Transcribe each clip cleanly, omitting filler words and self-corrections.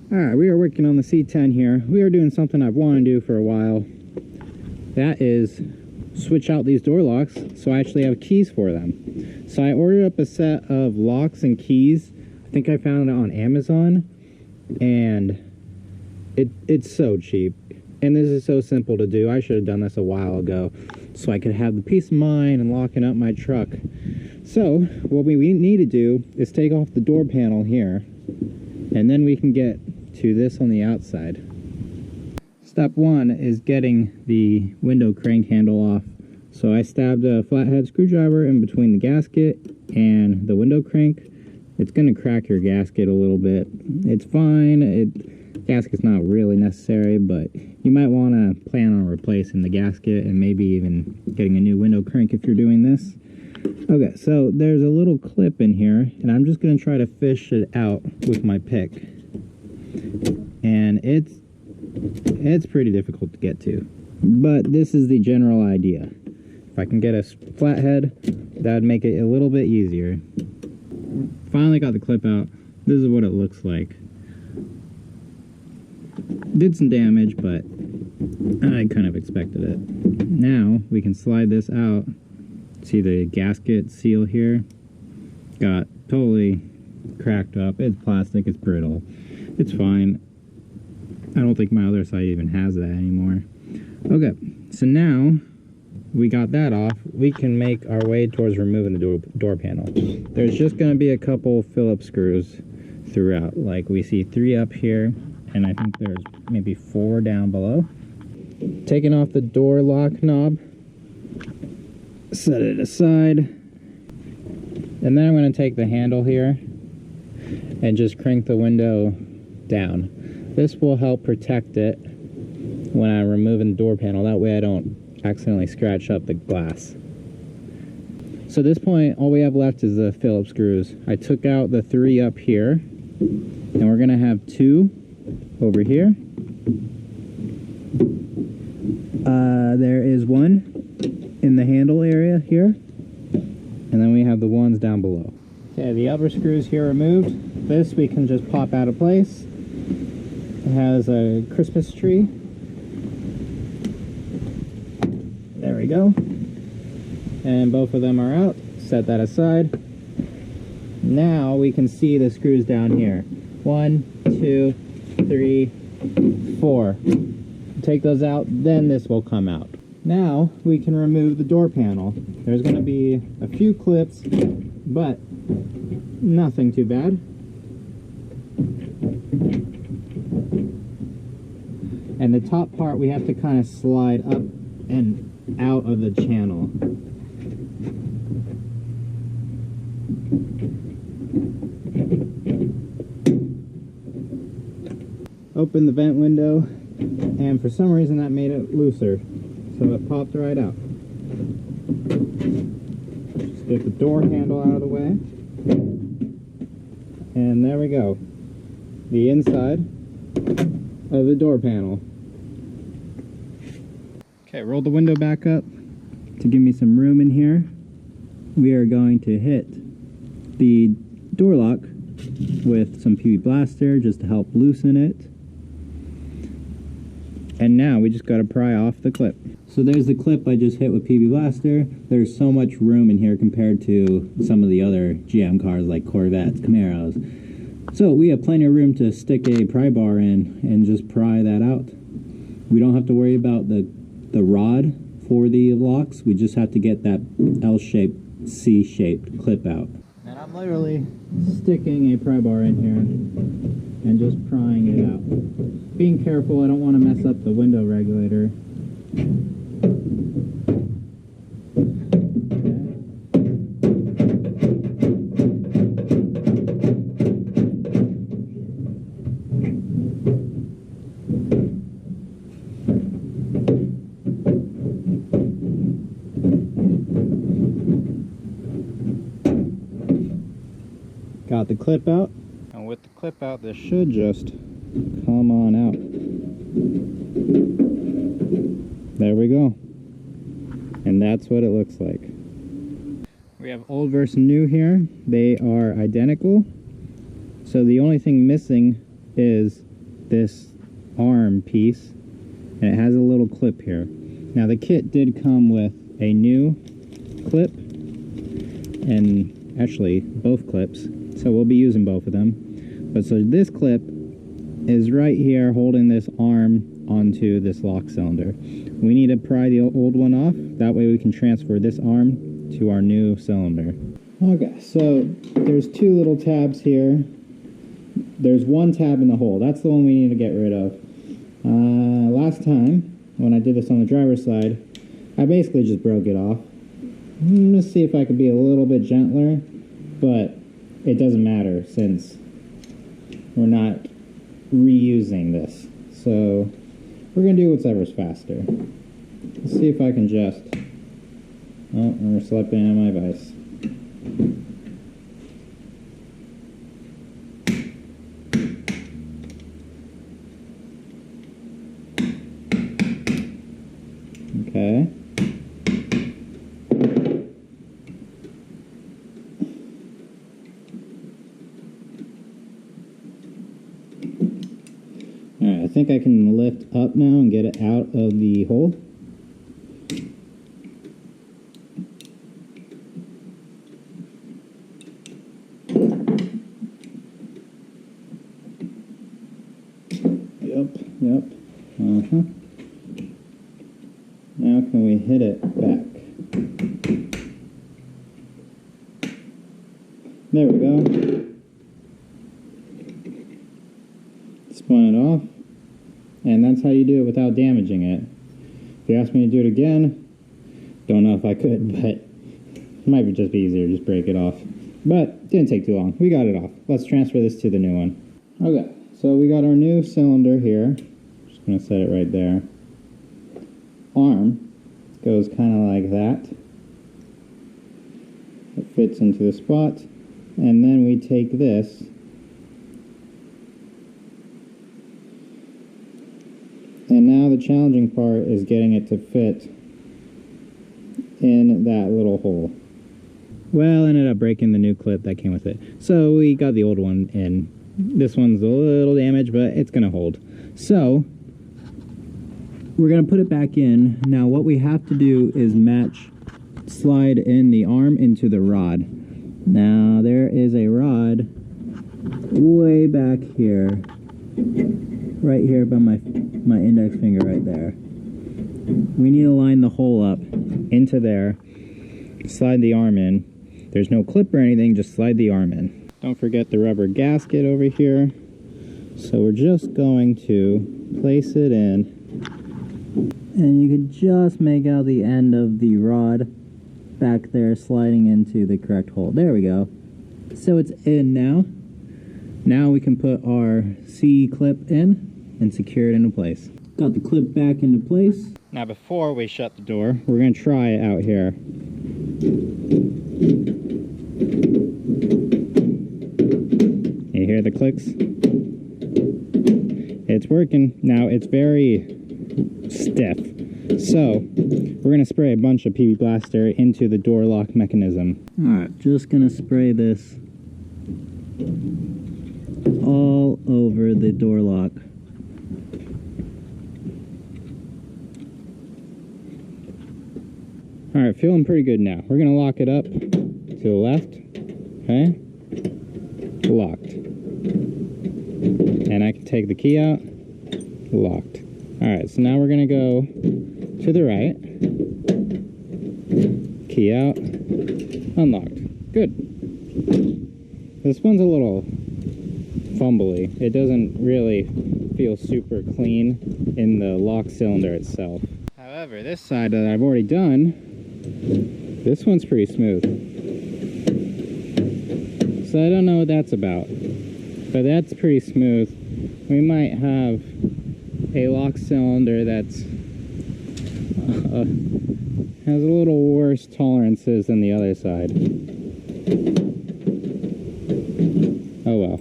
Alright, we are working on the C10 here. We are doing something I've wanted to do for a while. That is switch out these door locks so I actually have keys for them. So I ordered up a set of locks and keys. I think I found it on Amazon, and it's so cheap. And this is so simple to do. I should have done this a while ago so I could have the peace of mind and locking up my truck. So what we need to do is take off the door panel here, and then we can get to this on the outside. Step one is getting the window crank handle off. So I stabbed a flathead screwdriver in between the gasket and the window crank. It's going to crack your gasket a little bit. It's fine. Gasket's not really necessary, but you might want to plan on replacing the gasket and maybe even getting a new window crank if you're doing this. Okay, so there's a little clip in here, and I'm just going to try to fish it out with my pick. And it's pretty difficult to get to, but this is the general idea. If I can get a flathead, that would make it a little bit easier. Finally got the clip out. This is what it looks like. Did some damage, but I kind of expected it. Now we can slide this out. See the gasket seal here? Got totally cracked up. It's plastic, it's brittle. It's fine. I don't think my other side even has that anymore. Okay, so now we got that off, we can make our way towards removing the door panel. There's just going to be a couple Phillips screws throughout. Like we see 3 up here, and I think there's maybe 4 down below. Taking off the door lock knob, set it aside, and then I'm going to take the handle here and just crank the window down. This will help protect it when I'm removing the door panel. That way I don't accidentally scratch up the glass. So at this point, all we have left is the Phillips screws. I took out the 3 up here, and we're gonna have 2 over here. There is 1 in the handle area here, and then we have the ones down below. Okay, the upper screws here removed. This we can just pop out of place. It has a Christmas tree. There we go. And both of them are out. Set that aside. Now we can see the screws down here. 1, 2, 3, 4. Take those out, then this will come out. Now we can remove the door panel. There's going to be a few clips, but nothing too bad. And the top part we have to kind of slide up and out of the channel. Open the vent window, and for some reason that made it looser, so it popped right out. Just get the door handle out of the way, and there we go. The inside of the door panel. Okay, roll the window back up to give me some room in here. We are going to hit the door lock with some PB Blaster just to help loosen it. And now we just got to pry off the clip. So there's the clip I just hit with PB Blaster. There's so much room in here compared to some of the other GM cars like Corvettes, Camaros. So we have plenty of room to stick a pry bar in and just pry that out. We don't have to worry about the rod for the locks. We just have to get that L-shaped, C-shaped clip out. And I'm literally sticking a pry bar in here and just prying it out. Being careful, I don't want to mess up the window regulator. Got the clip out, and with the clip out, this should just come on out. There we go. And that's what it looks like. We have old versus new here. They are identical. So the only thing missing is this arm piece, and it has a little clip here. Now the kit did come with a new clip, and actually both clips, so we'll be using both of them. But so this clip is right here holding this arm onto this lock cylinder. We need to pry the old one off, that way we can transfer this arm to our new cylinder. Okay, so there's two little tabs here. There's one tab in the hole, that's the one we need to get rid of. Last time, when I did this on the driver's side, I basically just broke it off. I'm gonna see if I could be a little bit gentler, but it doesn't matter since we're not reusing this. So we're gonna do whatever's faster. Let's see if I can just... Oh, we're slipping on my vise. Okay. Alright, I think I can lift up now and get it out of the hole. Yep. Now can we hit it back? There we go. Spun it off. And that's how you do it without damaging it. If you ask me to do it again, don't know if I could, but it might just be easier to just break it off. But didn't take too long. We got it off. Let's transfer this to the new one. Okay, so we got our new cylinder here. Just gonna set it right there. Arm goes kind of like that. It fits into the spot, and then we take this and now the challenging part is getting it to fit in that little hole. Well, I ended up breaking the new clip that came with it, so we got the old one in. This one's a little damaged, but it's gonna hold. So we're gonna put it back in. Now what we have to do is slide in the arm into the rod. Now there is a rod way back here, right here by my index finger right there. We need to line the hole up into there, slide the arm in. There's no clip or anything, just slide the arm in. Don't forget the rubber gasket over here. So we're just going to place it in, and you can just make out the end of the rod back there sliding into the correct hole. There we go. So it's in now. Now we can put our C-clip in and secure it into place. Got the clip back into place. Now before we shut the door, we're going to try it out here. You hear the clicks? It's working. Now it's very stiff. So we're going to spray a bunch of PB Blaster into the door lock mechanism. Alright, just going to spray this all over the door lock. Alright, feeling pretty good now. We're going to lock it up to the left. Okay? Locked. And I can take the key out. Locked. Alright, so now we're going to go to the right. Key out. Unlocked. Good. This one's a little fumbly. It doesn't really feel super clean in the lock cylinder itself. However, this side that I've already done, this one's pretty smooth. So I don't know what that's about, but that's pretty smooth. We might have a lock cylinder that's has a little worse tolerances than the other side. Oh well.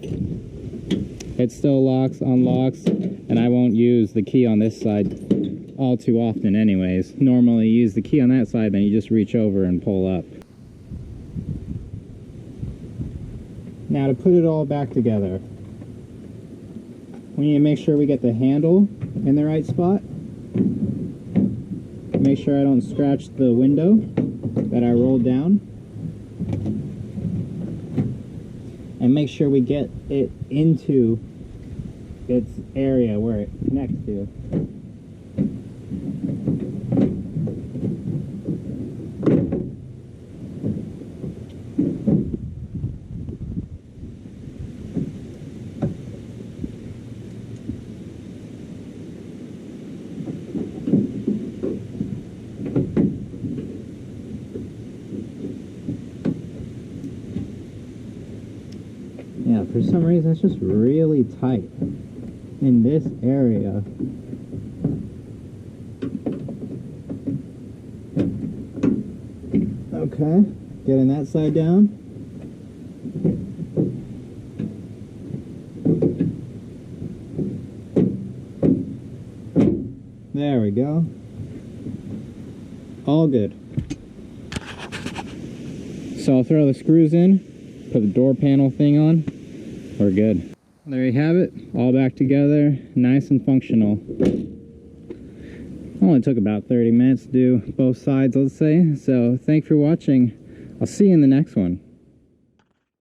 It still locks, unlocks, and I won't use the key on this side all too often anyways. Normally you use the key on that side, then you just reach over and pull up. Now to put it all back together. we need to make sure we get the handle in the right spot. Make sure I don't scratch the window that I rolled down. And make sure we get it into its area where it connects to. Yeah, for some reason it's just really tight in this area. Okay, getting that side down. There we go. All good. So I'll throw the screws in, put the door panel thing on. We're good. There you have it, all back together, nice and functional. Only took about 30 minutes to do both sides, let's say. So thanks for watching. I'll see you in the next one.